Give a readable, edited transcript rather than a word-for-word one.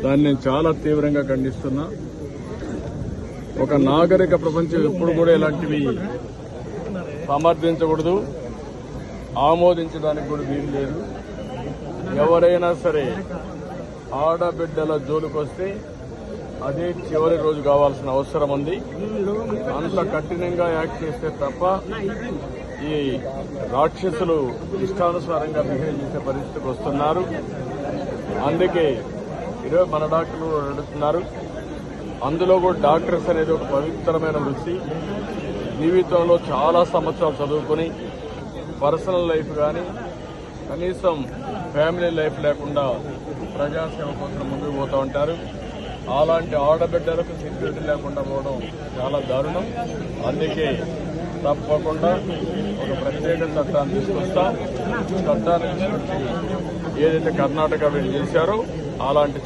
దాన్ని నేను చాలా తీవ్రంగా ఖండిస్తున్నా. ఒక నాగరిక ప్రపంచం ఎప్పుడు కూడా ఇలాంటివి సమర్థించకూడదు, ఆమోదించడానికి కూడా వీలు లేదు. ఎవరైనా సరే ఆడబిడ్డల జోలికొస్తే అదే చివరి రోజు కావాల్సిన అవసరం ఉంది. అంత కఠినంగా యాక్ట్ చేస్తే తప్ప ఈ రాక్షసులు ఇష్టానుసారంగా బిహేవ్ చేసే పరిస్థితికి వస్తున్నారు. అందుకే ఈరోజు మన డాక్టర్లు అడుగుతున్నారు. అందులో కూడా డాక్టర్స్ అనేది ఒక పవిత్రమైన వృత్తి. జీవితంలో చాలా సంవత్సరాలు చదువుకుని పర్సనల్ లైఫ్ కానీ కనీసం ఫ్యామిలీ లైఫ్ లేకుండా ప్రజాసేవ కోసం ముందుకు పోతూ ఉంటారు. అలాంటి ఆడబిడ్డలకు సెక్యూరిటీ లేకుండా పోవడం చాలా దారుణం. అందుకే తప్పకుండా ఒక ప్రత్యేక చట్టాన్ని తీసుకొస్తాం. చట్టాన్ని తీసుకొచ్చి ఏదైతే కర్ణాటక వీళ్ళు చేశారో అలాంటి